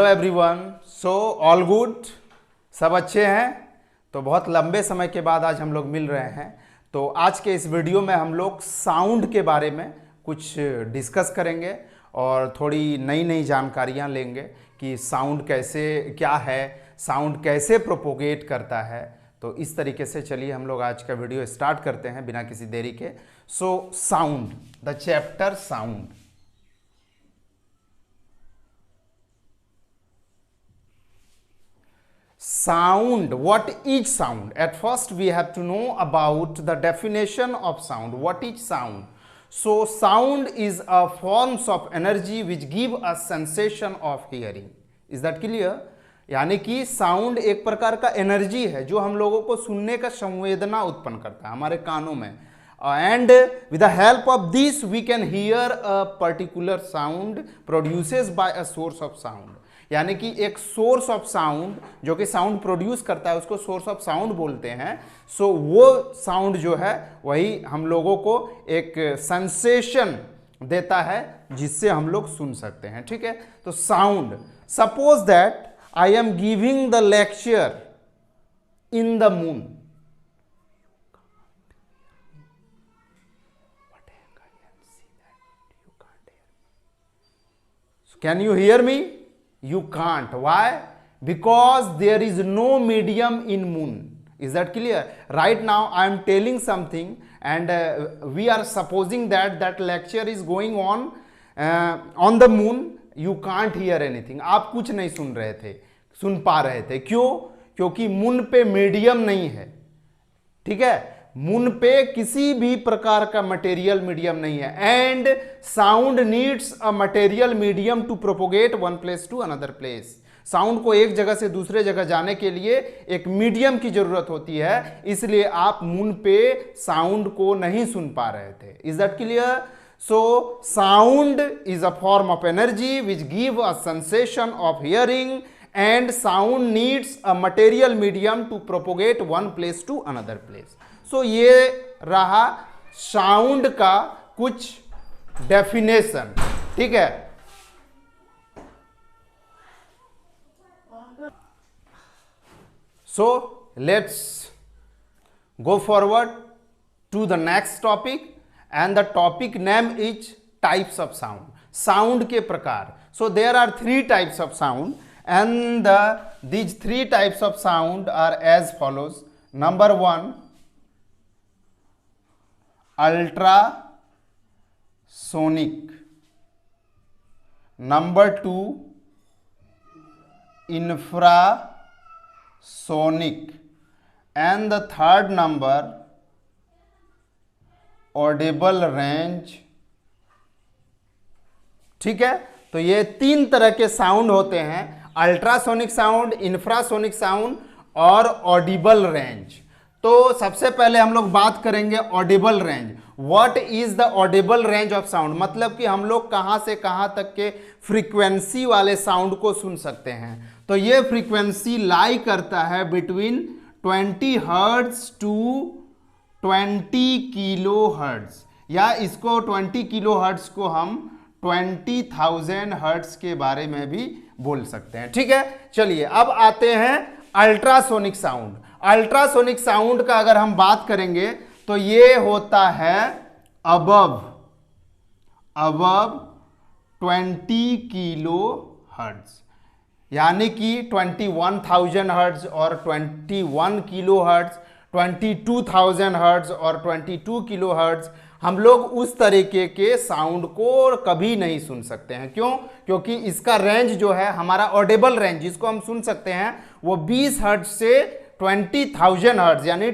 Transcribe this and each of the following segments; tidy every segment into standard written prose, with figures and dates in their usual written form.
Hello everyone, so all good, सब अच्छे हैं। तो बहुत लंबे समय के बाद आज हम लोग मिल रहे हैं। तो आज के इस वीडियो में हम लोग साउंड के बारे में कुछ डिस्कस करेंगे और थोड़ी नई नई जानकारियां लेंगे कि साउंड कैसे क्या है, साउंड कैसे प्रोपोगेट करता है। तो इस तरीके से चलिए हम लोग आज का वीडियो स्टार्ट करते हैं बिना किसी देरी के। So sound, the chapter sound. Sound, what is sound? At first we have to know about the definition of sound. What is sound? So sound is a forms of energy which give us sensation of hearing. Is that clear? यानी कि sound एक प्रकार का energy है जो हम लोगों को सुनने का संवेदना उत्पन्न करता है हमारे कानों में। And with the help of this we can hear a particular sound produces by a source of sound. यानी कि एक सोर्स ऑफ साउंड जो कि साउंड प्रोड्यूस करता है उसको सोर्स ऑफ साउंड बोलते हैं। सो वो साउंड जो है वही हम लोगों को एक सेंसेशन देता है जिससे हम लोग सुन सकते हैं। ठीक है, तो sound, suppose that I am giving the lecture in the moon. Can you hear me? You can't. Why? Because there is no medium in moon. Is that clear? Right now I am telling something and we are supposing that that lecture is going on the moon. You can't hear anything. आप कुछ नहीं सुन पा रहे थे। क्यों? क्योंकि moon पे medium नहीं है। ठीक है, मून पे किसी भी प्रकार का मटेरियल मीडियम नहीं है। And sound needs a material medium to propagate one place to another place. Sound को एक जगह से दूसरे जगह जाने के लिए एक मीडियम की जरूरत होती है, इसलिए आप मून पे साउंड को नहीं सुन पा रहे थे। Is that clear? So sound is a form of energy which give a sensation of hearing and sound needs a material medium to propagate one place to another place. So ये रहा sound का कुछ definition. ठीक है, so let's go forward to the next topic and the topic name is types of sound. Sound के प्रकार। So there are 3 types of sound and these 3 types of sound are as follows. Number 1, ultrasonic. Number 2, infrasonic. And the third number, audible range. ठीक है, तो ये 3 तरह के sound होते हैं, अल्ट्रासोनिक साउंड, इंफ्रासोनिक साउंड और ऑडिबल रेंज। तो सबसे पहले हम लोग बात करेंगे Audible range. What is the Audible range of sound? मतलब कि हम लोग कहां से कहां तक के फ्रीक्वेंसी वाले साउंड को सुन सकते हैं। तो ये फ्रीक्वेंसी लाई करता है between 20 hertz to 20 kilo hertz, या इसको 20 किलो हर्ट्ज को हम 20,000 हर्ट्ज के बारे में भी बोल सकते हैं। ठीक है, चलिए अब आते हैं अल्ट्रासोनिक साउंड। अल्ट्रासोनिक साउंड का अगर हम बात करेंगे तो ये होता है अबव 20 किलो हर्ट्ज, यानी कि 21,000 हर्ट्ज और 21 किलो हर्ट्ज, 22,000 हर्ट्ज और 22 किलो हर्ट्ज। हम लोग उस तरीके के साउंड को कभी नहीं सुन सकते हैं। क्यों? क्योंकि इसका रेंज जो है, हमारा ऑडिबल रेंज जिसको हम सुन सकते हैं, वो 20 हर्ट्ज से 20,000 हर्ट्ज यानी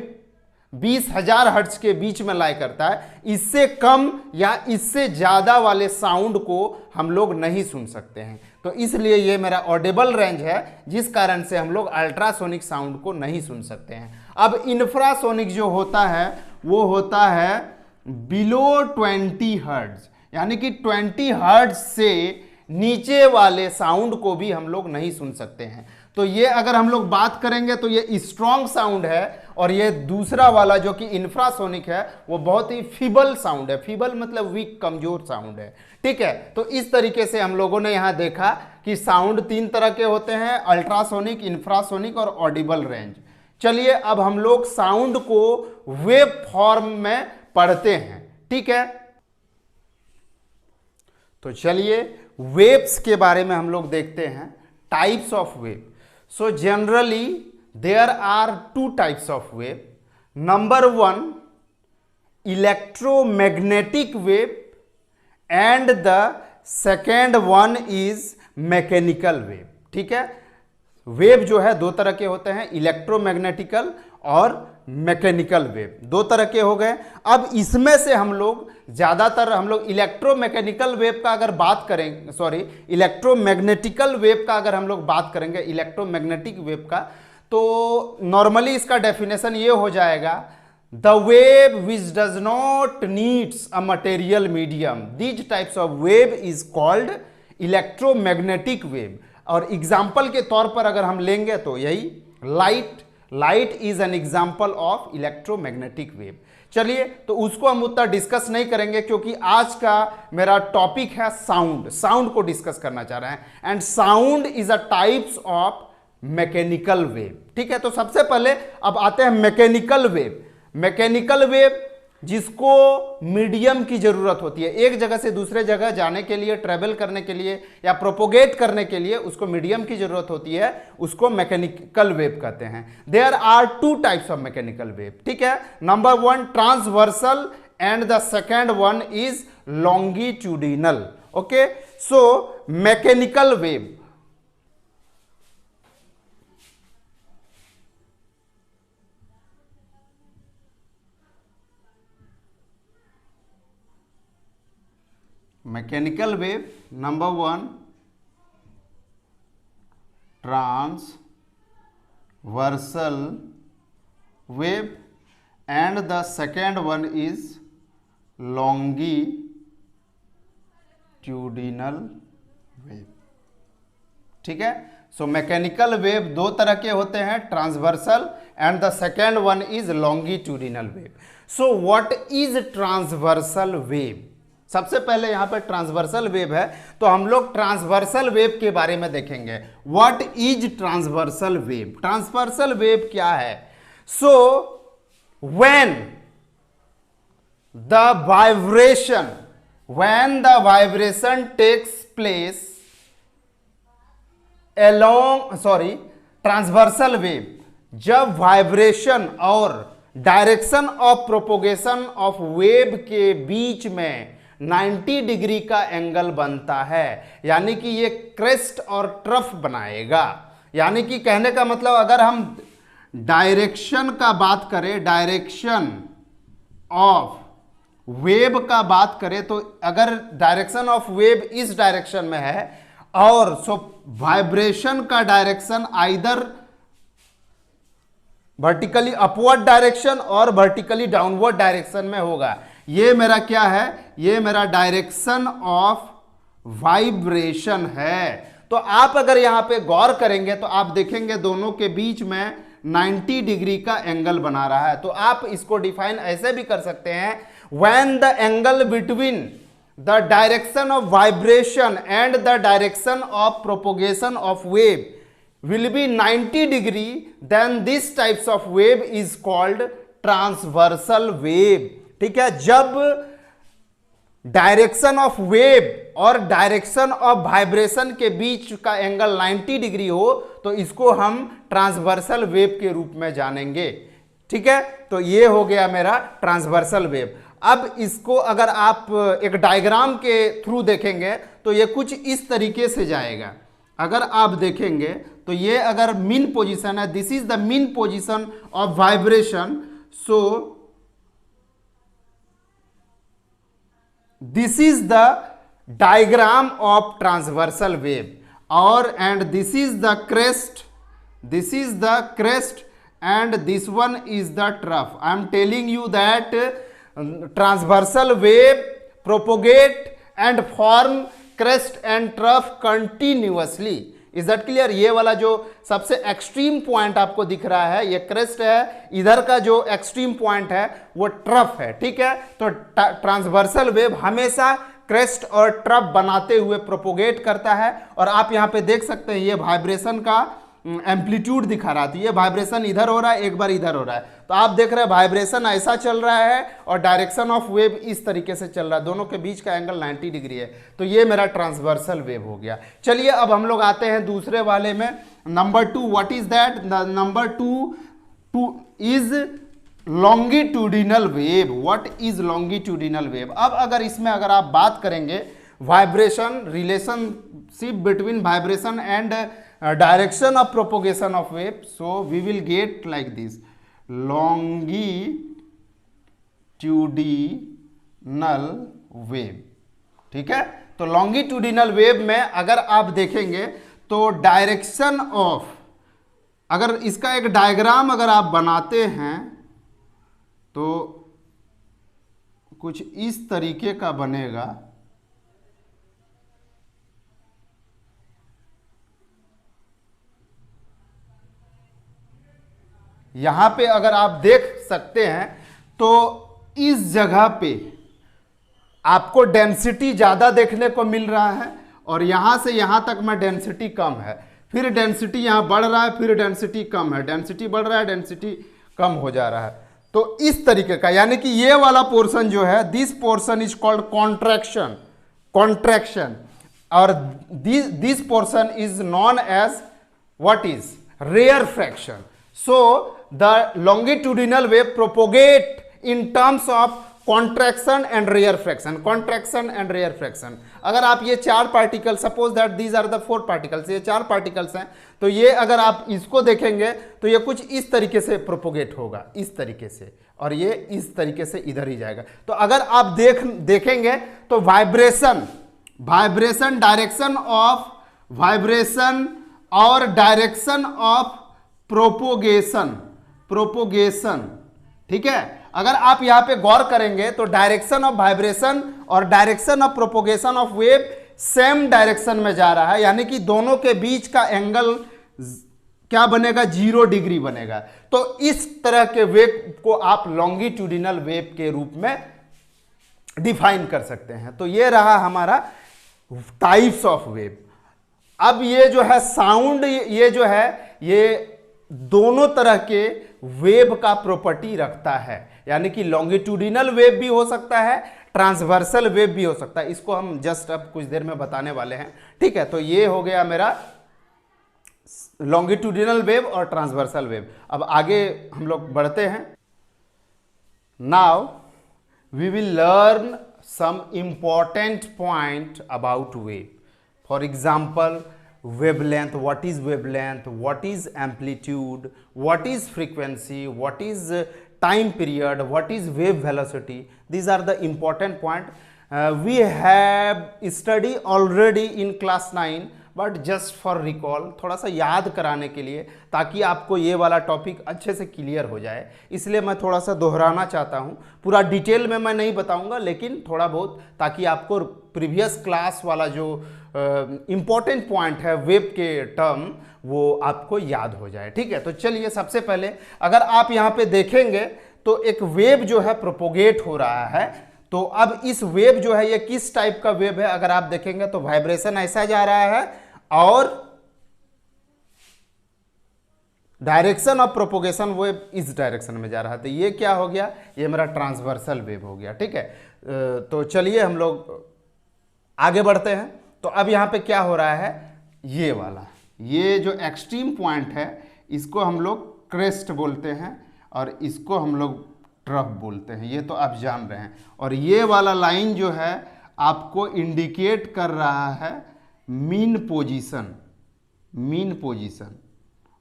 20,000 हर्ट्ज के बीच में लाई करता है। इससे कम या इससे ज़्यादा वाले साउंड को हम लोग नहीं सुन सकते हैं। तो इसलिए ये मेरा ऑडिबल रेंज है, जिस कारण से हम लोग अल्ट्रासोनिक साउंड को नहीं सुन सकते हैं। अब इंफ्रासोनिक जो होता है वो होता है बिलो 20 हर्ट्ज, यानी कि 20 हर्ट्ज से नीचे वाले साउंड को भी हम लोग नहीं सुन सकते हैं। तो ये अगर हम लोग बात करेंगे तो ये स्ट्रॉन्ग साउंड है और ये दूसरा वाला जो कि इंफ्रासोनिक है वो बहुत ही फीबल साउंड है। फीबल मतलब वीक, कमजोर साउंड है। ठीक है, तो इस तरीके से हम लोगों ने यहां देखा कि साउंड 3 तरह के होते हैं, अल्ट्रासोनिक, इंफ्रासोनिक और ऑडिबल रेंज। चलिए अब हम लोग साउंड को वेव फॉर्म में पढ़ते हैं। ठीक है, तो चलिए वेव्स के बारे में हम लोग देखते हैं, types of wave. So generally there are 2 types of wave. Number 1 electromagnetic wave and the second one is mechanical wave. ठीक है, वेव जो है 2 तरह के होते हैं, इलेक्ट्रोमैग्नेटिकल और मैकेनिकल वेव, 2 तरह के हो गए। अब इसमें से हम लोग ज्यादातर इलेक्ट्रोमैकेनिकल वेव का अगर बात करें, सॉरी इलेक्ट्रोमैग्नेटिकल वेव का अगर हम लोग बात करेंगे, इलेक्ट्रोमैग्नेटिक वेव का, तो नॉर्मली इसका डेफिनेशन ये हो जाएगा, the wave which does not needs a material medium, these types of wave is called electromagnetic wave. और एग्जाम्पल के तौर पर अगर हम लेंगे तो यही light is an example of electromagnetic wave. चलिए, तो उसको हम उतना डिस्कस नहीं करेंगे क्योंकि आज का मेरा टॉपिक है साउंड को डिस्कस करना चाह रहे हैं, and sound is a types of mechanical wave. ठीक है, तो सबसे पहले अब आते हैं मैकेनिकल वेव। मैकेनिकल वेव जिसको मीडियम की जरूरत होती है, एक जगह से दूसरे जगह जाने के लिए, ट्रेवल करने के लिए या प्रोपोगेट करने के लिए उसको मीडियम की जरूरत होती है, उसको मैकेनिकल वेव कहते हैं। There are 2 types of mechanical wave. ठीक है, number 1 transversal and the second one is longitudinal. Okay, so mechanical wave, mechanical wave number 1 transversal wave and the second one is longitudinal wave. ठीक है, सो mechanical wave 2 तरह के होते हैं, transversal and the second one is longitudinal wave. So what is transversal wave? सबसे पहले यहां पर ट्रांसवर्सल वेव है, तो हम लोग ट्रांसवर्सल वेव के बारे में देखेंगे। What is transversal wave? Transversal wave क्या है? So when the vibration takes place transversal wave, जब वाइब्रेशन और direction of propagation of wave के बीच में 90 डिग्री का एंगल बनता है, यानी कि ये क्रेस्ट और ट्रफ बनाएगा। यानी कि कहने का मतलब, अगर हम डायरेक्शन का बात करें, डायरेक्शन ऑफ वेव का बात करें, तो अगर डायरेक्शन ऑफ वेव इस डायरेक्शन में है और वाइब्रेशन का direction either vertically upward direction और वर्टिकली डाउनवर्ड डायरेक्शन में होगा। ये मेरा क्या है? ये मेरा डायरेक्शन ऑफ वाइब्रेशन है। तो आप अगर यहां पे गौर करेंगे तो आप देखेंगे दोनों के बीच में 90 डिग्री का एंगल बना रहा है। तो आप इसको डिफाइन ऐसे भी कर सकते हैं, when the angle between the direction of vibration and the direction of propagation of wave will be 90 degree, then this types of wave is called transversal wave। ठीक है, जब डायरेक्शन ऑफ वेव और direction of vibration के बीच का angle 90 degree हो तो इसको हम ट्रांसवर्सल वेव के रूप में जानेंगे। ठीक है, तो ये हो गया मेरा ट्रांसवर्सल वेव। अब इसको अगर आप एक डायग्राम के थ्रू देखेंगे तो ये कुछ इस तरीके से जाएगा। अगर आप देखेंगे तो ये अगर मीन पोजीशन है, this is the mean position of vibration, so this is the diagram of transversal wave, और and this is the crest, this is the crest and this one is the trough. I am telling you that transversal wave propagate and form crest and trough continuously। Is that clear. ये वाला जो सबसे extreme point आपको दिख रहा है ये crest है, इधर का जो एक्सट्रीम पॉइंट है वो ट्रफ है, ठीक है। तो ट्रांसवर्सल वेव हमेशा क्रेस्ट और ट्रफ बनाते हुए प्रोपोगेट करता है। और आप यहां पे देख सकते हैं ये वाइब्रेशन का एम्पलीट्यूड दिखा रहा था, ये वाइब्रेशन इधर हो रहा है, एक बार इधर हो रहा है, तो आप देख रहे हैं वाइब्रेशन ऐसा चल रहा है और डायरेक्शन ऑफ वेव इस तरीके से चल रहा है, दोनों के बीच का एंगल 90 डिग्री है। तो ये मेरा ट्रांसवर्सल वेव हो गया। चलिए अब हम लोग आते हैं दूसरे वाले में, number 2। What is that? Number 2 is longitudinal wave. What is longitudinal wave? अब अगर इसमें अगर आप बात करेंगे vibration, relationship between vibration and direction of propagation of wave, so we will get like this: longitudinal wave, ठीक है। तो longitudinal wave में अगर आप देखेंगे तो डायरेक्शन ऑफ, अगर इसका एक डायग्राम अगर आप बनाते हैं तो कुछ इस तरीके का बनेगा। यहां पे अगर आप देख सकते हैं तो इस जगह पे आपको डेंसिटी ज्यादा देखने को मिल रहा है और यहां से यहां तक में डेंसिटी कम है, फिर डेंसिटी यहां बढ़ रहा है, फिर डेंसिटी कम है, डेंसिटी बढ़ रहा है, डेंसिटी कम हो जा रहा है। तो इस तरीके का, यानी कि ये वाला पोर्शन जो है, this portion is called contraction, और this portion is known as what is rarefaction. So the longitudinal wave propagate in terms of contraction and rear fraction, contraction and rear fraction। अगर आप ये 4 particle, suppose that these are the 4 particles, ये 4 particles हैं, तो ये अगर आप इसको देखेंगे तो ये कुछ इस तरीके से प्रोपोगेट होगा, इस तरीके से, और ये इस तरीके से इधर ही जाएगा। तो अगर आप देखेंगे तो वाइब्रेशन डायरेक्शन ऑफ वाइब्रेशन और डायरेक्शन ऑफ प्रोपोगेशन, ठीक है। अगर आप यहां पे गौर करेंगे तो डायरेक्शन ऑफ वाइब्रेशन और direction of propagation of wave same direction में जा रहा है, यानी कि दोनों के बीच का एंगल क्या बनेगा? 0 डिग्री बनेगा। तो इस तरह के वेव को आप लॉन्गिट्यूडिनल वेव के रूप में डिफाइन कर सकते हैं। तो ये रहा हमारा टाइप्स ऑफ वेव। अब ये जो है साउंड, ये जो है ये दोनों तरह के वेव का प्रॉपर्टी रखता है, यानी कि लॉन्गिट्यूडिनल वेव भी हो सकता है, ट्रांसवर्सल वेव भी हो सकता है। इसको हम जस्ट अब कुछ देर में बताने वाले हैं, ठीक है। तो ये हो गया मेरा लॉन्गिट्यूडिनल वेव और ट्रांसवर्सल वेव। अब आगे हम लोग बढ़ते हैं। Now we will learn some important point about wave. For example, wavelength, what is wavelength, what is amplitude, what is frequency, what is time period, what is wave velocity. These are the important point. We have studied already in class 9, but just for recall, थोड़ा सा याद कराने के लिए, ताकि आपको ये वाला टॉपिक अच्छे से क्लियर हो जाए, इसलिए मैं थोड़ा सा दोहराना चाहता हूँ। पूरा डिटेल में मैं नहीं बताऊँगा, लेकिन थोड़ा बहुत, ताकि आपको प्रीवियस क्लास वाला जो इंपॉर्टेंट पॉइंट है वेव के टर्म, वो आपको याद हो जाए, ठीक है। तो चलिए सबसे पहले अगर आप यहाँ पे देखेंगे तो एक वेव जो है प्रोपोगेट हो रहा है। तो अब इस वेव जो है ये किस टाइप का वेव है? अगर आप देखेंगे तो वाइब्रेशन ऐसा जा रहा है और डायरेक्शन ऑफ प्रोपोगेशन वेव इस डायरेक्शन में जा रहा है। तो ये क्या हो गया? ये मेरा ट्रांसवर्सल वेव हो गया, ठीक है। तो चलिए हम लोग आगे बढ़ते हैं। तो अब यहाँ पे क्या हो रहा है? ये वाला, ये जो एक्सट्रीम पॉइंट है इसको हम लोग क्रेस्ट बोलते हैं और इसको हम लोग ट्रफ बोलते हैं, ये तो आप जान रहे हैं। और ये वाला लाइन जो है आपको इंडिकेट कर रहा है मीन पोजीशन,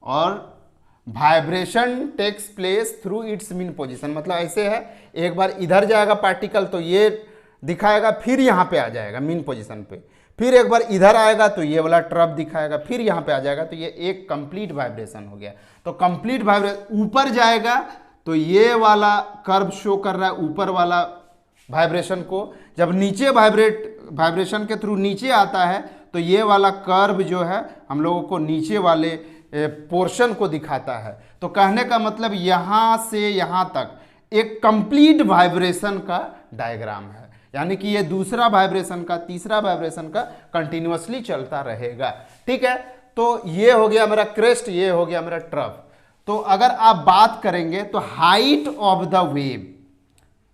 और vibration takes place through its mean position. मतलब ऐसे है, एक बार इधर जाएगा पार्टिकल तो ये दिखाएगा, फिर यहाँ पे आ जाएगा मीन पोजीशन पे, फिर एक बार इधर आएगा तो ये वाला ट्रफ दिखाएगा, फिर यहाँ पे आ जाएगा, तो ये एक कंप्लीट वाइब्रेशन हो गया। तो कंप्लीट वाइब्रेशन ऊपर जाएगा तो ये वाला कर्व शो कर रहा है ऊपर वाला वाइब्रेशन को, जब नीचे वाइब्रेशन के थ्रू नीचे आता है तो ये वाला कर्व जो है हम लोगों को नीचे वाले पोर्शन को दिखाता है। तो कहने का मतलब यहाँ से यहाँ तक एक कंप्लीट वाइब्रेशन का डायग्राम है, यानी कि ये दूसरा वाइब्रेशन का, तीसरा वाइब्रेशन का कंटिन्यूअसली चलता रहेगा। ठीक है, तो ये हो गया मेरा क्रेस्ट, ये हो गया मेरा ट्रफ। तो अगर आप बात करेंगे तो हाइट ऑफ द वेव,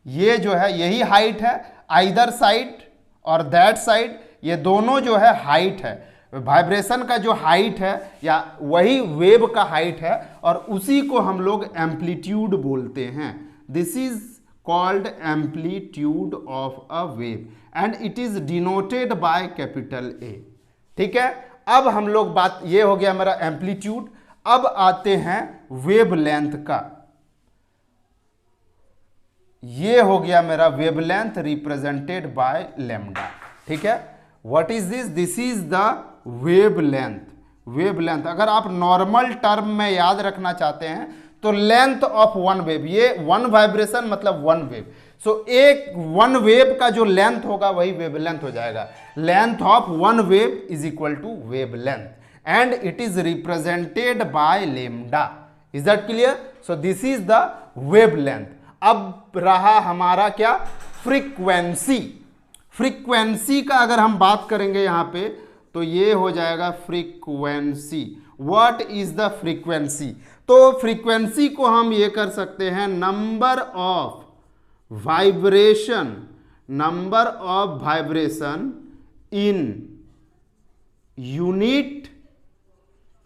ये जो है यही हाइट है, आइदर साइड और दैट साइड, ये दोनों जो है हाइट है। वाइब्रेशन का जो हाइट है या वही वेव का हाइट है, और उसी को हम लोग एम्पलीट्यूड बोलते हैं। This is called amplitude of a wave and it is denoted by capital A. ठीक है, अब हम लोग बात, ये हो गया मेरा एम्पलीट्यूड। अब आते हैं वेवलेंथ का। ये हो गया मेरा वेवलेंथ रिप्रेजेंटेड बाय लैम्डा। ठीक है, what is this? This is the wavelength. Wavelength अगर आप नॉर्मल टर्म में याद रखना चाहते हैं तो लेंथ ऑफ वन वेव, ये वन वाइब्रेशन मतलब वन वेव। सो एक वन वेव का जो लेंथ होगा वही वेवलेंथ हो जाएगा। Length of one wave is equal to wavelength and it is represented by lambda. Is that clear? So this is the wavelength. अब रहा हमारा क्या? फ्रीक्वेंसी। फ्रीक्वेंसी का अगर हम बात करेंगे यहां पे तो ये हो जाएगा frequency. What is the frequency? तो फ्रीक्वेंसी को हम ये कर सकते हैं number of vibration, number of vibration in unit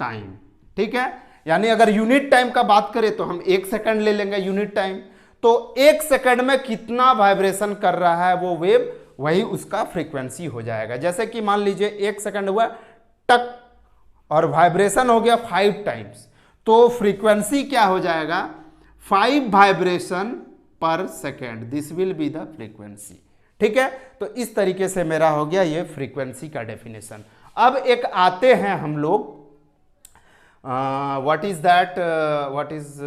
time. ठीक है, यानी अगर यूनिट टाइम का बात करें तो हम 1 सेकंड ले लेंगे यूनिट टाइम। तो 1 सेकंड में कितना वाइब्रेशन कर रहा है वो वेव, वही उसका फ्रीक्वेंसी हो जाएगा। जैसे कि मान लीजिए 1 सेकंड हुआ टक और वाइब्रेशन हो गया 5 टाइम्स, तो फ्रीक्वेंसी क्या हो जाएगा? 5 वाइब्रेशन पर second. This will be the frequency. ठीक है, तो इस तरीके से मेरा हो गया ये फ्रीक्वेंसी का डेफिनेशन। अब एक आते हैं हम लोग, what is that, what is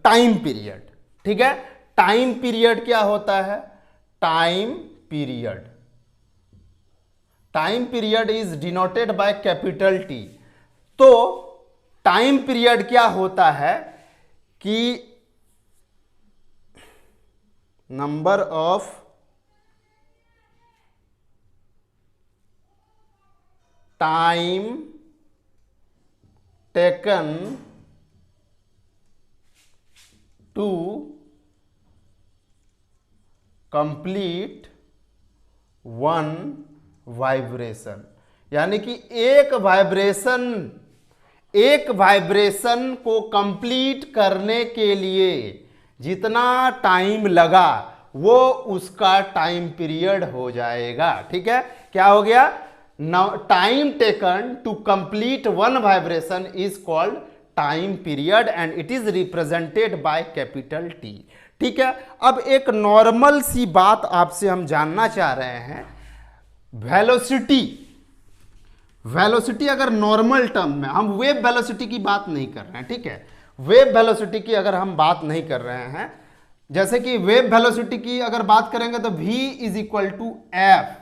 time period. ठीक है, टाइम पीरियड क्या होता है? Time period, time period is denoted by capital T. तो टाइम पीरियड क्या होता है कि number of time taken to complete one vibration, यानी कि एक वाइब्रेशन को कंप्लीट करने के लिए जितना टाइम लगा वो उसका टाइम पीरियड हो जाएगा। ठीक है, क्या हो गया? Time taken to complete one vibration is called time period and it is represented by capital T. ठीक है, अब एक नॉर्मल सी बात आपसे हम जानना चाह रहे हैं, वेलोसिटी। वेलोसिटी अगर नॉर्मल टर्म में, हम वेव वेलोसिटी की बात नहीं कर रहे हैं। ठीक है, वेव वेलोसिटी की अगर हम बात नहीं कर रहे हैं, जैसे कि वेव वेलोसिटी की अगर बात करेंगे तो v is equal to F,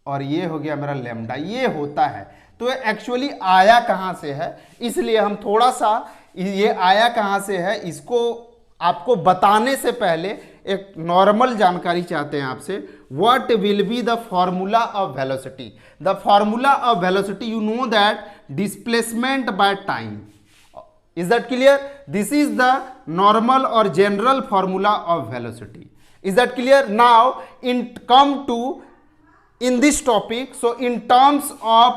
और ये हो गया मेरा लैम्डा, ये होता है। तो एक्चुअली आया कहां से है, इसलिए हम थोड़ा सा ये आया कहां से है इसको आपको बताने से पहले एक नॉर्मल जानकारी चाहते हैं आपसे। What will be the formula of velocity? The formula of velocity, you know that displacement by time. Is that clear? This is the normal और general formula of velocity. Is that clear? Now in come to in this topic, so in terms of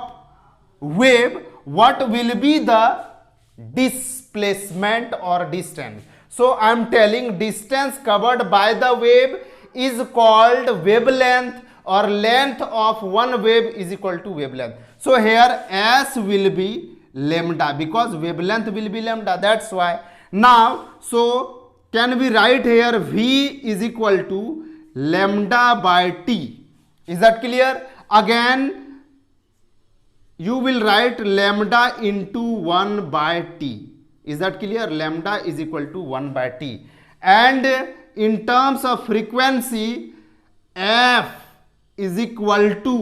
wave, what will be the displacement or distance? So I am telling distance covered by the wave is called wavelength, or length of one wave is equal to wavelength. So here S will be lambda because wavelength will be lambda, that's why. Now so can we write here V is equal to lambda by T? Is that clear? Again you will write lambda into 1 by t. Is that clear? Lambda is equal to 1 by t. And in terms of frequency, f is equal to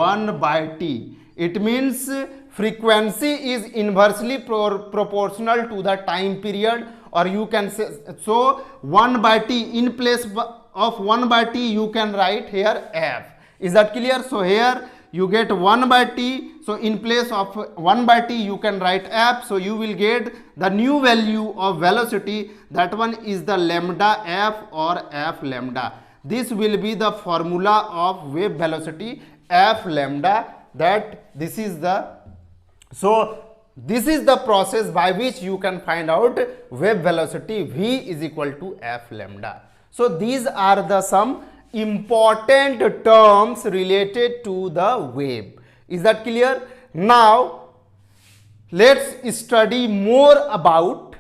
1 by t. It means frequency is inversely proportional to the time period, or you can say, so 1 by t, in place of 1 by t you can write here f. Is that clear? So here you get 1 by t, so in place of 1 by t you can write f, so you will get the new value of velocity, that one is the lambda f or f lambda. This will be the formula of wave velocity f lambda, that this is the, so this is the process by which you can find out wave velocity v is equal to f lambda. So these are the some important terms related to the wave. Is that clear? Now let's study more about,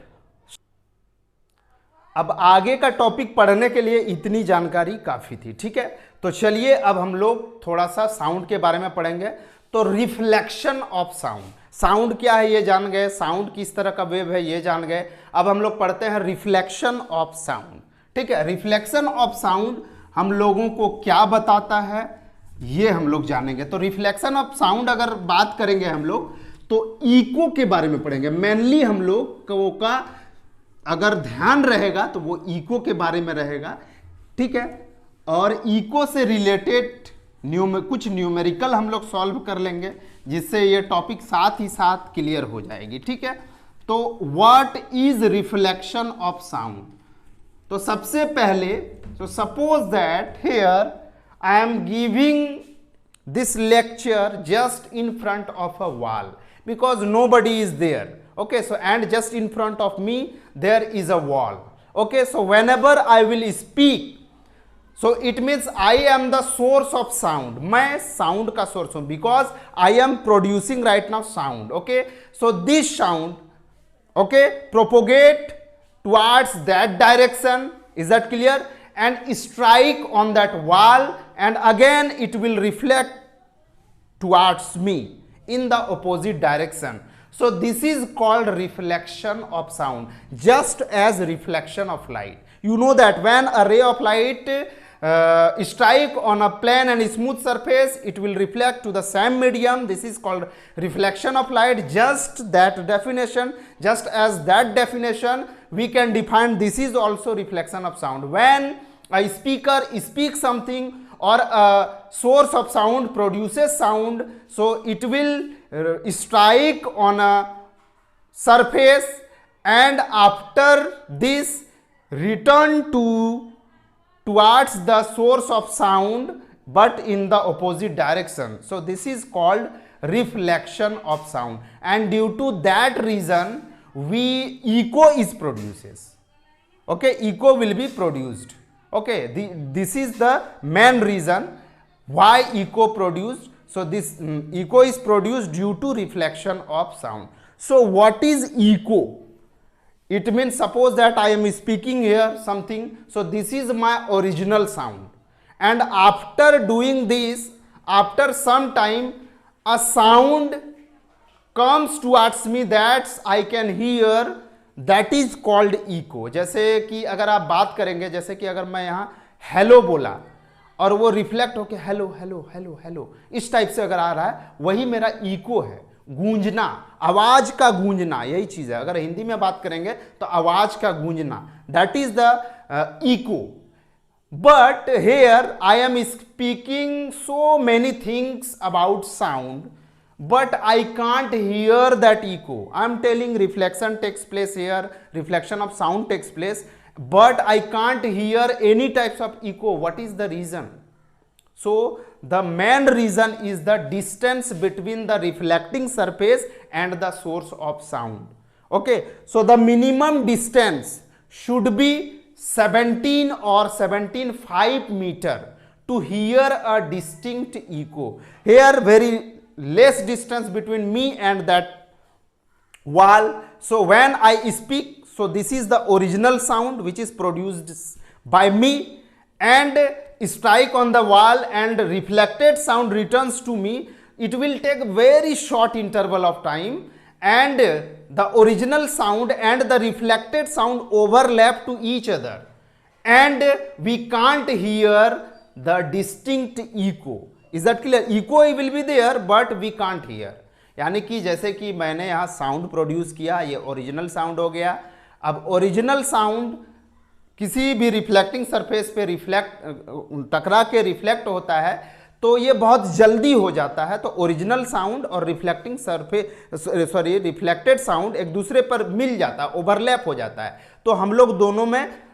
अब आगे का topic पढ़ने के लिए इतनी जानकारी काफी थी, ठीक है। तो चलिए अब हम लोग थोड़ा सा साउंड के बारे में पढ़ेंगे। तो रिफ्लेक्शन ऑफ साउंड, साउंड क्या है ये जान गए, साउंड किस तरह का वेव है ये जान गए। अब हम लोग पढ़ते हैं रिफ्लेक्शन ऑफ साउंड, ठीक है। रिफ्लेक्शन ऑफ साउंड हम लोगों को क्या बताता है ये हम लोग जानेंगे। तो रिफ्लेक्शन ऑफ साउंड अगर बात करेंगे हम लोग तो इको के बारे में पढ़ेंगे। मेनली हम लोग का अगर ध्यान रहेगा तो वो इको के बारे में रहेगा, ठीक है। और इको से रिलेटेड कुछ न्यूमेरिकल हम लोग सॉल्व कर लेंगे, जिससे ये टॉपिक साथ ही साथ क्लियर हो जाएगी, ठीक है। तो what is reflection of sound? तो सबसे पहले, तो suppose that here I am giving this lecture just in front of a wall because nobody is there, okay, so and just in front of me there is a wall, okay. So whenever I will speak, so it means I am the source of sound, मैं sound का source हूँ because I am producing right now sound, okay. So this sound, okay, propagate towards that direction, is that clear, and strike on that wall, and again it will reflect towards me in the opposite direction. So this is called reflection of sound, just as reflection of light. You know that when a ray of light strike on a plane and smooth surface, it will reflect to the same medium. This is called reflection of light. Just that definition, just as that definition we can define, this is also reflection of sound. When a speaker speaks something or a source of sound produces sound, so it will strike on a surface and after this return towards the source of sound but in the opposite direction. So this is called reflection of sound, and due to that reason echo is produces, okay, echo will be produced, okay. This is the main reason why echo produced. So this echo is produced due to reflection of sound. So what is echo? It means suppose that I am speaking here something, so this is my original sound, and after doing this, after some time a sound comes towards me that I can hear, that is called echo. जैसे कि अगर आप बात करेंगे, जैसे कि अगर मैं यहाँ हेलो बोला और वो रिफ्लेक्ट होके हेलो हेलो हेलो हेलो इस टाइप से अगर आ रहा है, वही मेरा इको है, गूंजना, आवाज का गूंजना, यही चीज है। अगर हिंदी में बात करेंगे तो आवाज का गूंजना, that is the echo. But here I am speaking so many things about sound, but I can't hear that echo. I am telling reflection takes place here, reflection of sound takes place, but I can't hear any types of echo. What is the reason? So the main reason is the distance between the reflecting surface and the source of sound, okay. So the minimum distance should be 17 or 17.5 meter to hear a distinct echo. Here very less distance between me and that wall. So when I speak, so this is the original sound which is produced by me and strike on the wall and reflected sound returns to me. It will take very short interval of time and the original sound and the reflected sound overlap to each other and we can't hear the distinct echo. Is that clear? Echo will be there but we can't hear. यानी कि जैसे कि मैंने यहाँ sound produce किया, ये original sound हो गया। अब ओरिजिनल साउंड किसी भी रिफ्लेक्टिंग सरफेस पे टकरा के रिफ्लेक्ट होता है तो ये बहुत जल्दी हो जाता है। तो ओरिजिनल साउंड और रिफ्लेक्टिंग सरफेस रिफ्लेक्टेड साउंड एक दूसरे पर मिल जाता है, ओवरलैप हो जाता है। तो हम लोग दोनों में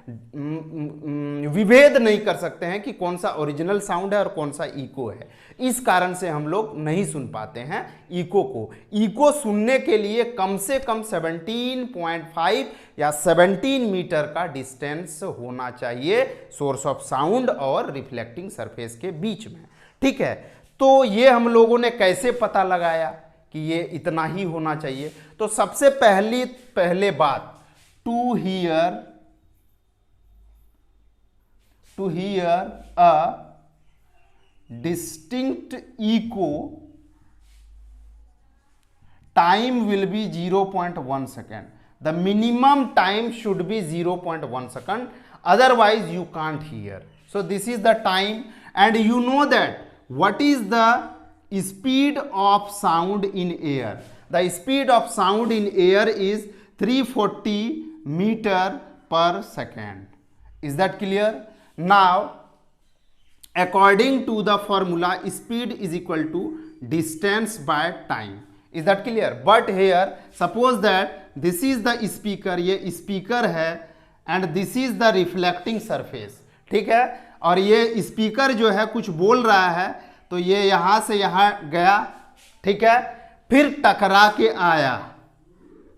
विभेद नहीं कर सकते हैं कि कौन सा ओरिजिनल साउंड है और कौन सा इको है। इस कारण से हम लोग नहीं सुन पाते हैं इको को। इको सुनने के लिए कम से कम 17.5 या 17 मीटर का डिस्टेंस होना चाहिए सोर्स ऑफ साउंड और रिफ्लेक्टिंग सरफेस के बीच में। ठीक है, तो ये हम लोगों ने कैसे पता लगाया कि ये इतना ही होना चाहिए? तो सबसे पहले बात, to hear a distinct echo, time will be 0.1 second. The minimum time should be 0.1 second, otherwise you can't hear. So this is the time, and you know that what is the speed of sound in air? The speed of sound in air is 340 meter per second. Is that clear? Now according to the formula, speed is equal to distance by time. Is that clear? But here suppose that this is the speaker, ये speaker है, and this is the reflecting surface. ठीक है, और ये speaker जो है कुछ बोल रहा है तो ये यहां से यहां गया, ठीक है, फिर टकरा के आया,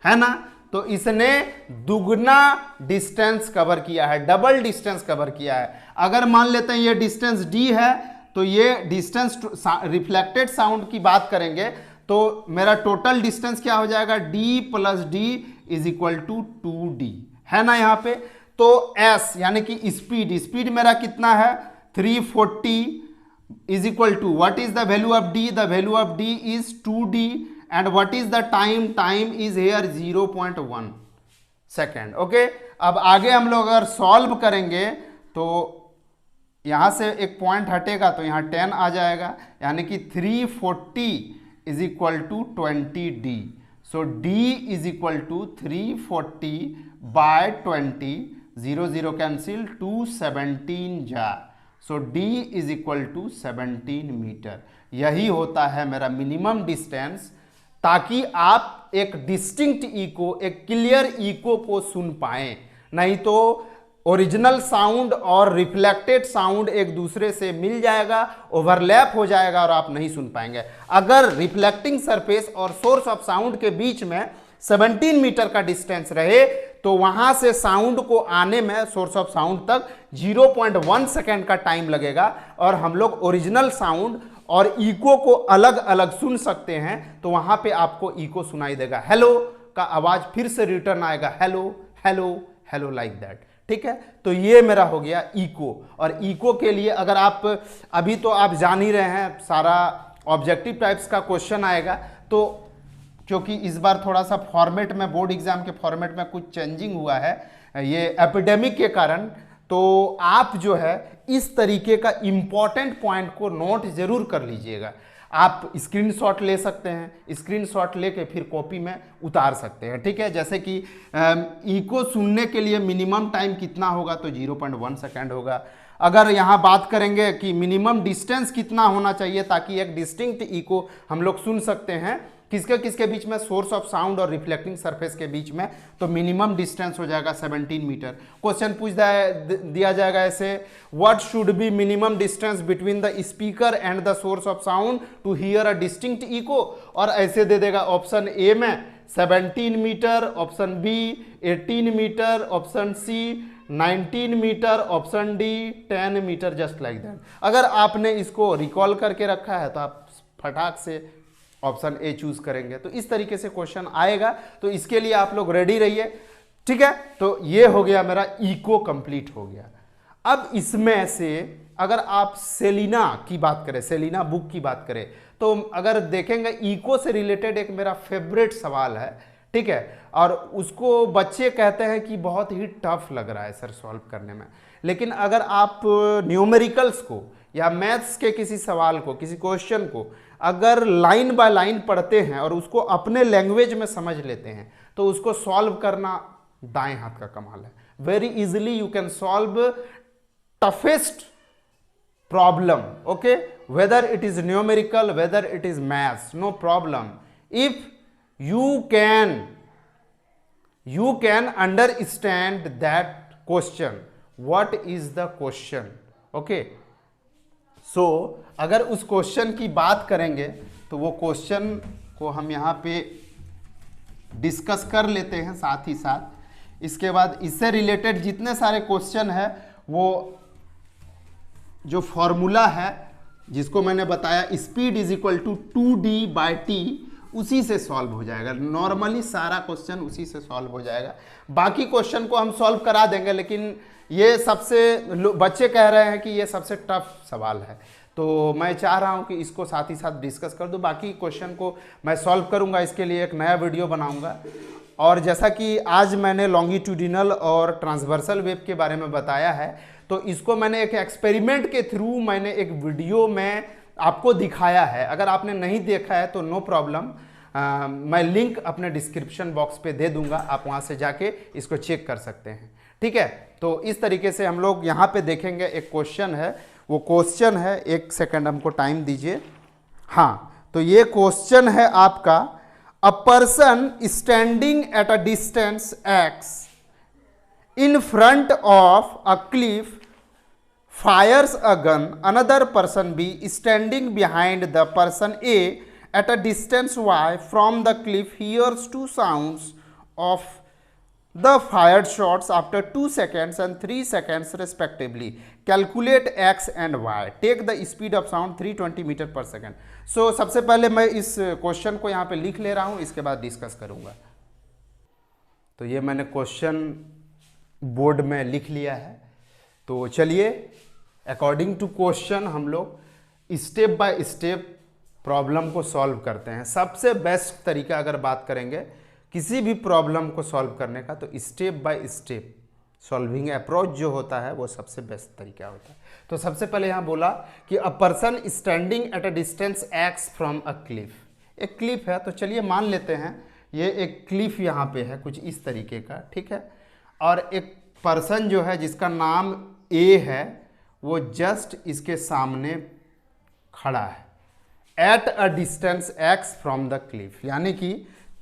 है ना? तो इसने दुगना डिस्टेंस कवर किया है, डबल डिस्टेंस कवर किया है। अगर मान लेते हैं ये डिस्टेंस d है तो ये डिस्टेंस रिफ्लेक्टेड साउंड की बात करेंगे तो मेरा टोटल डिस्टेंस क्या हो जाएगा? d + d is equal to 2d, है ना यहाँ पे? तो s यानी कि स्पीड मेरा कितना है? 340 is equal to what is the value of d? The value of d is 2d, and what is the time? Time is here 0.1 second. Okay, अब आगे हम लोग अगर सॉल्व करेंगे तो यहां से एक पॉइंट हटेगा तो यहां 10 आ जाएगा, यानी कि 340 is equal to 20d। So d is equal to 340 by 20, 0 0 cancel, 217 जा। So d is equal to 17 metre. यही होता है मेरा मिनिमम डिस्टेंस, ताकि आप एक डिस्टिंक्ट इको, एक क्लियर इको को सुन पाएं। नहीं तो ओरिजिनल साउंड और रिफ्लेक्टेड साउंड एक दूसरे से मिल जाएगा, ओवरलैप हो जाएगा और आप नहीं सुन पाएंगे। अगर रिफ्लेक्टिंग सरफेस और सोर्स ऑफ साउंड के बीच में 17 मीटर का डिस्टेंस रहे तो वहां से साउंड को आने में, सोर्स ऑफ साउंड तक 0.1 सेकेंड का टाइम लगेगा, और हम लोग ओरिजिनल साउंड और इको को अलग अलग सुन सकते हैं। तो वहां पे आपको इको सुनाई देगा, हेलो का आवाज फिर से रिटर्न आएगा, hello hello hello, like that. ठीक है, तो ये मेरा हो गया इको। और इको के लिए अगर आप अभी तो आप जान ही रहे हैं सारा ऑब्जेक्टिव टाइप्स का क्वेश्चन आएगा, तो क्योंकि इस बार थोड़ा सा फॉर्मेट में, बोर्ड एग्जाम के फॉर्मेट में कुछ चेंजिंग हुआ है ये एपिडेमिक के कारण, तो आप जो है इस तरीके का इंपॉर्टेंट पॉइंट को नोट जरूर कर लीजिएगा। आप स्क्रीनशॉट ले सकते हैं, स्क्रीनशॉट लेके फिर कॉपी में उतार सकते हैं। ठीक है, जैसे कि इको सुनने के लिए मिनिमम टाइम कितना होगा? तो 0.1 सेकेंड होगा। अगर यहाँ बात करेंगे कि मिनिमम डिस्टेंस कितना होना चाहिए ताकि एक डिस्टिंक्ट इको हम लोग सुन सकते हैं, किसके किसके बीच में? सोर्स ऑफ साउंड और रिफ्लेक्टिंग सरफेस के बीच में, तो मिनिमम डिस्टेंस हो जाएगा 17 मीटर। क्वेश्चन पूछ दिया जाएगा ऐसे, what should be minimum distance between the speaker and the source of sound to hear a distinct echo, और ऐसे दे देगा ऑप्शन ए में 17 metre, option B 18 metre, option C 19 metre, option D 10 metre, just like that. अगर आपने इसको recall करके रखा है तो आप फटाक से ऑप्शन ए चूज करेंगे। तो इस तरीके से क्वेश्चन आएगा, तो इसके लिए आप लोग रेडी रहिए। ठीक है, तो ये हो गया मेरा इको कंप्लीट हो गया। अब इसमें से अगर आप सेलिना की बात करें, सेलिना बुक की बात करें, तो अगर देखेंगे इको से रिलेटेड एक मेरा फेवरेट सवाल है। ठीक है, और उसको बच्चे कहते हैं कि बहुत ही टफ लग रहा है सर सॉल्व करने में, लेकिन अगर आप न्यूमेरिकल्स को या मैथ्स के किसी सवाल को, किसी क्वेश्चन को अगर लाइन बाय लाइन पढ़ते हैं और उसको अपने लैंग्वेज में समझ लेते हैं तो उसको सॉल्व करना दाएं हाथ का कमाल है। Very easily you can solve toughest problem, okay, whether it is numerical, whether it is maths, no problem, if you can understand that question, what is the question, okay, so अगर उस question की बात करेंगे तो वो question को हम यहाँ पे डिस्कस कर लेते हैं साथ ही साथ। इसके बाद इससे रिलेटेड जितने सारे क्वेश्चन है वो जो फॉर्मूला है जिसको मैंने बताया speed is equal to 2d/t, उसी से सॉल्व हो जाएगा। नॉर्मली सारा क्वेश्चन उसी से सॉल्व हो जाएगा। बाकी क्वेश्चन को हम सॉल्व करा देंगे, लेकिन ये सबसे बच्चे कह रहे हैं कि ये सबसे टफ सवाल है, तो मैं चाह रहा हूं कि इसको साथ ही साथ डिस्कस कर दूं। बाकी क्वेश्चन को मैं सॉल्व करूंगा, इसके लिए एक नया वीडियो बनाऊंगा। और जैसा कि आज मैंने लॉन्गिट्यूडिनल और ट्रांसवर्सल वेव के बारे में बताया है, तो इसको मैंने एक एक्सपेरिमेंट के थ्रू मैंने एक वीडियो में आपको दिखाया है। अगर आपने नहीं देखा है तो नो प्रॉब्लम, मैं लिंक अपने डिस्क्रिप्शन बॉक्स पे दे दूंगा, आप वहां से जाके इसको चेक कर सकते हैं, ठीक है। तो इस तरीके से हम लोग यहाँ पे देखेंगे। एक क्वेश्चन है, वो क्वेश्चन है, एक सेकंड हमको टाइम दीजिए। हाँ, तो ये क्वेश्चन है आपका, a person standing at a distance x in front of a cliff fires a gun, another person B standing behind the person A at a distance y from the cliff hears two sounds of the fired shots after 2 seconds and 3 seconds respectively. Calculate x and y. Take the speed of sound 320 meter per second. So सबसे पहले मैं इस question को यहाँ पे लिख ले रहा हूँ, इसके बाद डिस्कस करूँगा। तो ये मैंने क्वेश्चन बोर्ड में लिख लिया है। तो चलिए अकॉर्डिंग टू क्वेश्चन हम लोग स्टेप बाय स्टेप प्रॉब्लम को सॉल्व करते हैं। सबसे बेस्ट तरीका अगर बात करेंगे किसी भी प्रॉब्लम को सॉल्व करने का, तो step by step solving approach जो होता है वो सबसे बेस्ट तरीका होता है। तो सबसे पहले यहाँ बोला कि a person standing at a distance x from a cliff. एक क्लिफ है, तो चलिए मान लेते हैं ये एक क्लिफ यहाँ पे है कुछ इस तरीके का, ठीक है। और एक पर्सन जो है जिसका नाम A है वो जस्ट इसके सामने खड़ा है at a distance x from the Cliff, यानी कि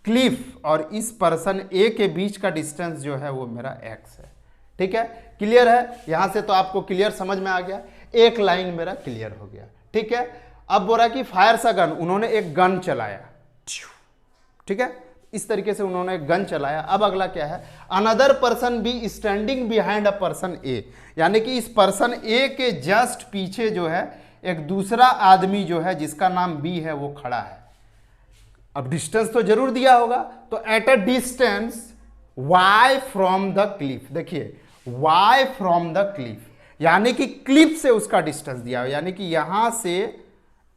क्लिफ और इस पर्सन A के बीच का डिस्टेंस जो है वो मेरा x है, ठीक है। क्लियर है? यहां से तो आपको क्लियर समझ में आ गया, एक लाइन मेरा क्लियर हो गया, ठीक है। अब बोला कि फायर्स अ गन, उन्होंने एक गन चलाया, ठीक है, इस तरीके से उन्होंने एक गन चलाया। अब अगला क्या है, another person be standing behind a person A, यानी कि इस पर्सन ए के जस्ट पीछे जो है एक दूसरा आदमी जो है जिसका नाम बी है वो खड़ा है। अब डिस्टेंस तो जरूर दिया होगा, तो at a distance y from the Cliff, देखिए y फ्रॉम द क्लिफ, यानी कि क्लिफ से उसका डिस्टेंस दिया हो, यानी कि यहां से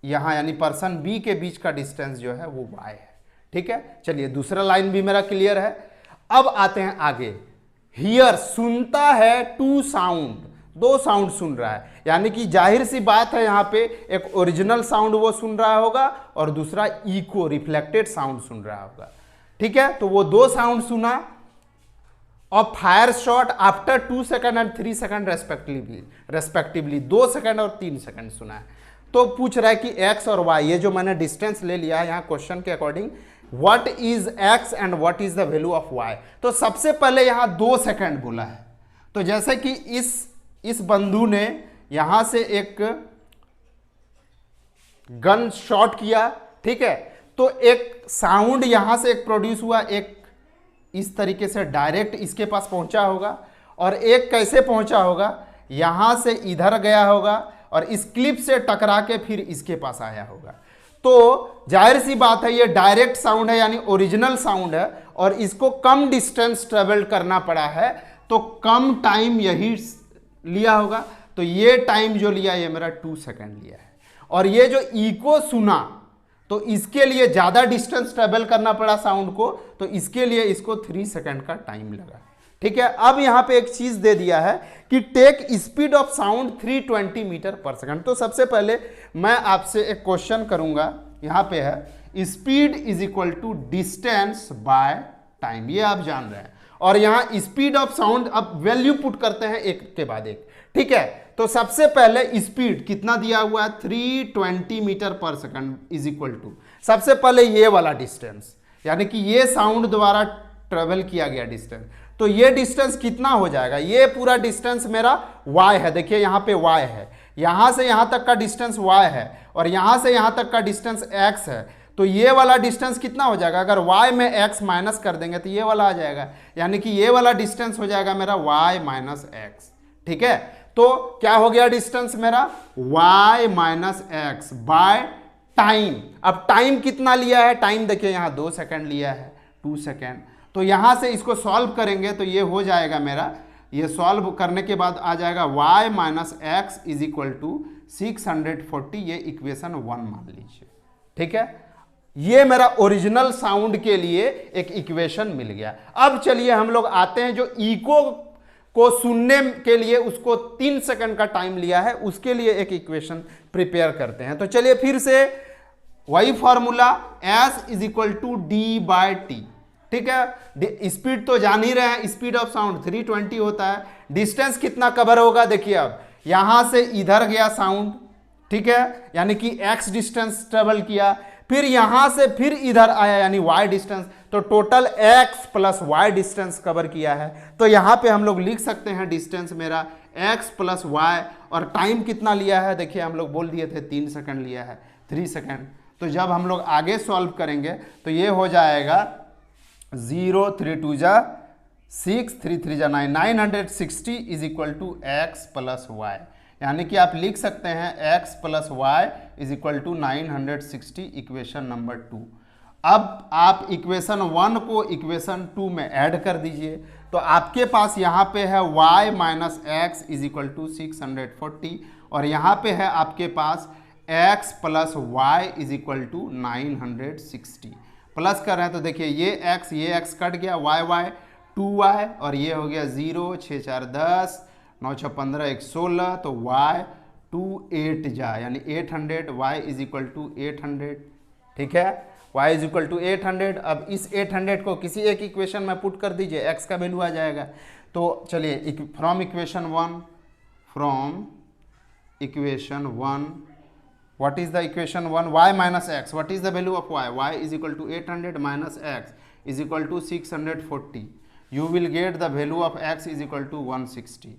यहां, यानी पर्सन बी के बीच का डिस्टेंस जो है वो y है, ठीक है। चलिए दूसरा लाइन भी मेरा क्लियर है। अब आते हैं आगे, हियर सुनता है टू साउंड, दो साउंड सुन रहा है, यानी कि जाहिर सी बात है यहाँ पे एक ओरिजिनल साउंड वो सुन रहा होगा और दूसरा इको रिफ्लेक्टेड साउंड सुन रहा होगा, ठीक है। तो वो दो साउंड सुना और fire shot after 2 second and 3 second respectively 2 second और 3 सेकंड सुना है। तो पूछ रहा है कि x और y, ये जो मैंने डिस्टेंस ले लिया है यहाँ क्वेश्चन के according, what is x and what is the value of y। तो सबसे पहले यहाँ 2 सेकंड बोला है, तो जैसे कि इस बंधु ने यहां से एक गन शॉट किया, ठीक है, तो एक साउंड यहां से एक प्रोड्यूस हुआ, एक इस तरीके से डायरेक्ट इसके पास पहुंचा होगा, और एक कैसे पहुंचा होगा, यहां से इधर गया होगा और इस क्लिप से टकरा के फिर इसके पास आया होगा। तो जाहिर सी बात है ये डायरेक्ट साउंड है, यानी ओरिजिनल साउंड है, और इसको कम डिस्टेंस ट्रेवल करना पड़ा है, तो कम टाइम यही लिया होगा। तो ये टाइम जो लिया ये मेरा 2 सेकंड लिया है, और ये जो इको सुना तो इसके लिए ज्यादा डिस्टेंस ट्रेवल करना पड़ा साउंड को, तो इसके लिए इसको 3 सेकंड का टाइम लगा, ठीक है। अब यहां पे एक चीज दे दिया है कि take speed of sound 320 metre पर सेकंड। तो सबसे पहले मैं आपसे एक क्वेश्चन करूंगा, यहां पे है speed is equal to distance by time, ये आप जान रहे हैं। और यहां स्पीड ऑफ साउंड अब वैल्यू पुट करते हैं एक के बाद एक, ठीक है। तो सबसे पहले स्पीड कितना दिया हुआ है 320 मीटर पर सेकंड इज इक्वल टू, सबसे पहले ये वाला डिस्टेंस, यानी कि ये साउंड द्वारा ट्रेवल किया गया डिस्टेंस। तो ये डिस्टेंस कितना हो जाएगा, ये पूरा डिस्टेंस मेरा y है, देखिए यहां पे y है, यहां से यहां तक का डिस्टेंस y है और यहां से यहां तक का डिस्टेंस x है। तो ये वाला डिस्टेंस कितना हो जाएगा, अगर y में x माइनस कर देंगे तो ये वाला आ जाएगा, यानी कि ये वाला डिस्टेंस हो जाएगा मेरा y माइनस एक्स, ठीक है। तो क्या हो गया डिस्टेंस मेरा y minus x by time. अब टाइम कितना लिया है, टाइम देखिए यहां 2 सेकंड लिया है, 2 सेकंड। तो यहां से इसको सॉल्व करेंगे तो ये हो जाएगा मेरा, ये सॉल्व करने के बाद आ जाएगा y minus x is equal to 640, ये इक्वेशन 1 मान लीजिए, ठीक है। ये मेरा ओरिजिनल साउंड के लिए एक इक्वेशन मिल गया। अब चलिए हम लोग आते हैं जो इको को सुनने के लिए उसको 3 सेकंड का टाइम लिया है, उसके लिए एक इक्वेशन प्रिपेयर करते हैं। तो चलिए फिर से वही formula S is equal to d by t, ठीक है। स्पीड तो जान ही रहे हैं, स्पीड ऑफ साउंड 320 होता है। डिस्टेंस कितना कवर होगा, देखिए अब यहां से इधर गया साउंड, ठीक है, यानी कि x डिस्टेंस ट्रेवल किया, फिर यहां से फिर इधर आया यानी y डिस्टेंस, तो total x plus y distance cover किया है। तो यहां पे हम लोग लिख सकते हैं डिस्टेंस मेरा x प्लस y, और टाइम कितना लिया है, देखिए हम लोग बोल दिए थे 3 सेकंड लिया है, 3 सेकंड। तो जब हम लोग आगे सॉल्व करेंगे तो ये हो जाएगा 0 3 2 जा 6 3 3 जा 9, 960 is equal to x plus y, यानी कि आप लिख सकते हैं x plus y is equal to 960, equation number 2। अब आप इक्वेशन 1 को इक्वेशन 2 में ऐड कर दीजिए, तो आपके पास यहाँ पे है y minus x is equal to 640, और यहाँ पे है आपके पास x plus y is equal to 960। Plus कर रहे हैं तो देखिए ये x कट गया, y 2y, और ये हो गया 0 6 4 10 9 6 15 1 16, तो y 2 8 जा यानी 800, y इज इक्वल टू 800, ठीक है, y इज इक्वल टू 800। अब इस 800 को किसी एक इक्वेशन में पुट कर दीजिए, x का वैल्यू आ जाएगा। तो चलिए from equation 1 what is the equation 1, y minus x, what is the value of y is equal to 800 minus x is equal to 640, you will get the value of x is equal to 160।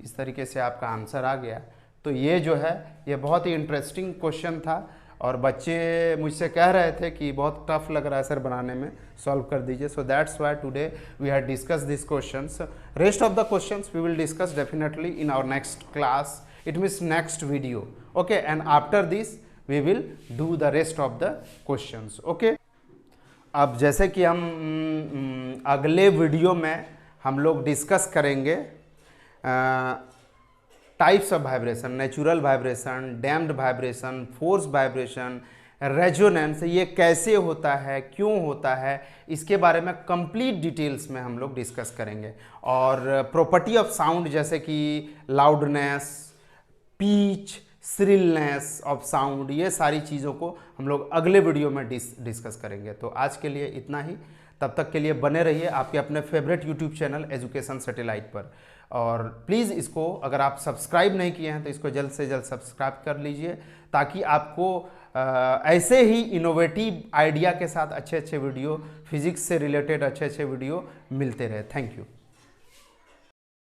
इस तरीके से आपका answer आ गया। तो ये जो है ये बहुत ही इंटरेस्टिंग क्वेश्चन था, और बच्चे मुझसे कह रहे थे कि बहुत टफ लग रहा है सर बनाने में, सॉल्व कर दीजिए। So that's why today we have discuss this questions. Rest of the questions we will discuss definitely in our next class, it means next video, okay, and after this we will do the rest of the questions, okay। अब जैसे कि हम अगले video में हम लोग discuss करेंगे types of vibration, natural vibration, damped vibration, force vibration, resonance, ये कैसे होता है, क्यों होता है, इसके बारे में कंप्लीट डिटेल्स में हम लोग डिस्कस करेंगे। और प्रॉपर्टी ऑफ साउंड जैसे कि loudness, pitch, shrillness of sound, ये सारी चीज़ों को हम लोग अगले वीडियो में डिस्कस करेंगे। तो आज के लिए इतना ही, तब तक के लिए बने रहिए आपके अपने favourite YouTube channel education satellite पर। और प्लीज़ इसको अगर आप सब्सक्राइब नहीं किए हैं तो इसको जल्द से जल्द सब्सक्राइब कर लीजिए, ताकि आपको ऐसे ही इनोवेटिव आइडिया के साथ अच्छे अच्छे वीडियो, फिजिक्स से रिलेटेड अच्छे अच्छे वीडियो मिलते रहे। Thank you.